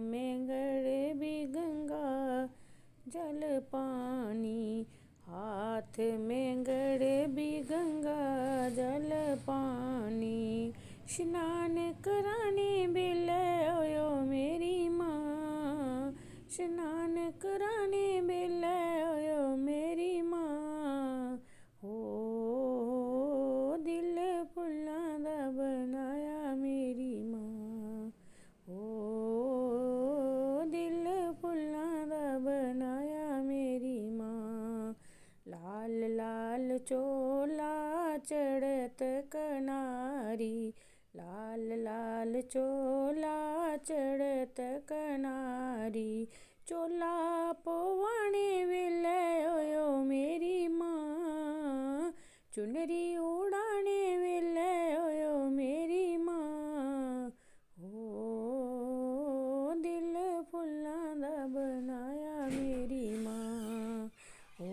में गड़बी गंगा जल पानी, हाथ में गड़बी गंगा जल पानी। स्नान कराने बेले आयो मेरी माँ, स्नान कराने बेले आयो मेरी माँ। हो दिल फुल्लां दा बनाया मेरी माँ, हो दिल फुल्लां दा बनाया मेरी माँ। लाल लाल चोला चढ़त कनारी, लाल लाल चोला चढ़त कनारी। चोला पवाने वेले आयो मेरी माँ, चुनरी उड़ाने वेले आयो मेरी माँ। हो दिल फुल्लां दा बनाया मेरी माँ, हो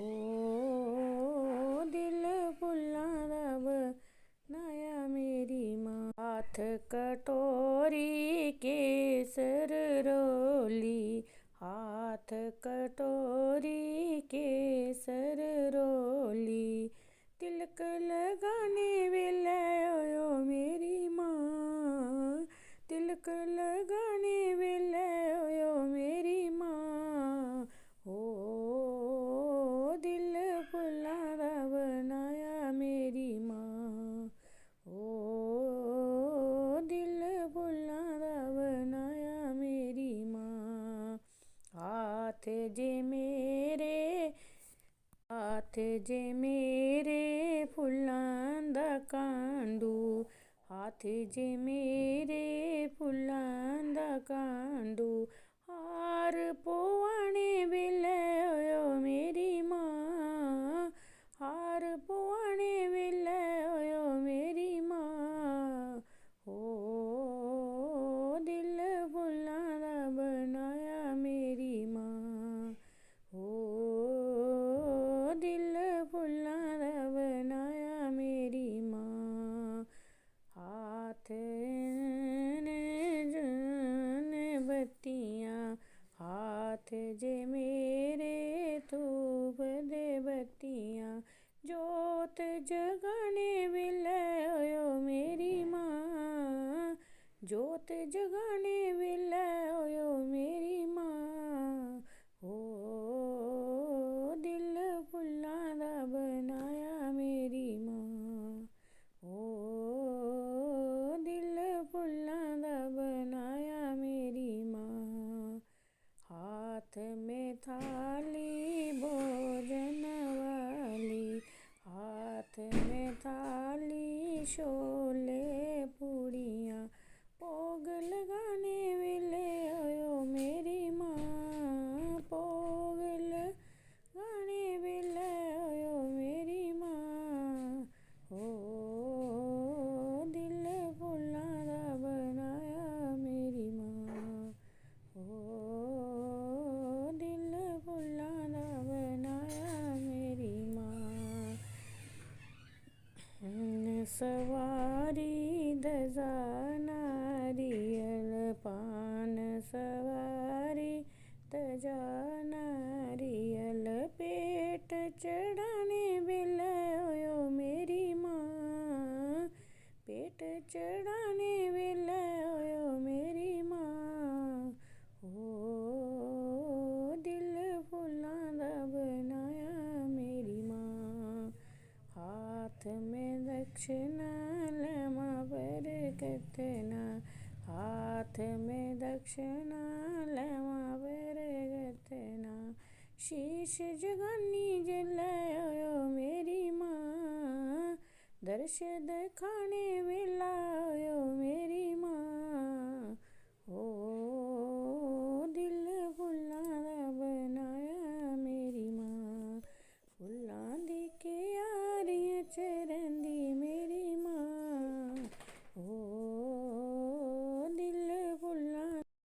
दिल फुल्लां दा बनाया मेरी माँ। हाथ कटोरी केसर रोली, हाथ कटोरी केसर रोली। तिलक लगाने वेले आयो मेरी माँ, तिलक लगाने वेले आयो मेरी माँ। हो दिल फुल्लां दा बनाया मेरी माँ, हो दिल फुल्लां दा बनाया मेरी माँ। हाथ जे मेरे, हाथ जे मेरे फुल्लां दा कांडू, हाथ जे मेरे फुल्लां दा कांडू। हार पवाने वेले आयो मेरी माँ, हार पवाने वेले आयो मेरी माँ। हो दिल फुल्लां दा बनाया मेरी माँ, हो दिल फुल्लां दा बनाया मेरी माँ। हाथ जन बत्तियाँ, हाथ जे मेरे धूप दे बत्तियाँ। जोत जगाने वेले आयो मेरी माँ, जोत जगाने वेले आयो मेरी माँ। हो दिल फुल्लां दा बनाया मेरी माँ, हो दिल फुल्लां दा बनाया मेरी माँ। हाथ में थाली भोजन वाली, हाथ में थाली छोले पूड़ियाँ। भोग लगाने वेले आयो मेरी माँ, भोग लगाने वेले आयो मेरी माँ। हो दिल फुल्लां दा बनाया मेरी माँ, हो दिल फुल्लां दा बनाया मेरी माँ। सवारी दजा नारियल पान, सवारी दजा नारियल। पेट चढ़ाने वेले आयो मेरी माँ, पेट चढ़ाने वेले आयो मेरी माँ। हो दिल फुल्लां दा बनाया मेरी माँ। हाथ में दक्षिणा लवां बरकत ना, हाथ में दक्षिणा लवां बरकत ना। शीश जगानी जेले आयो मेरी माँ, दर्श दिखाने वेला आयो मेरी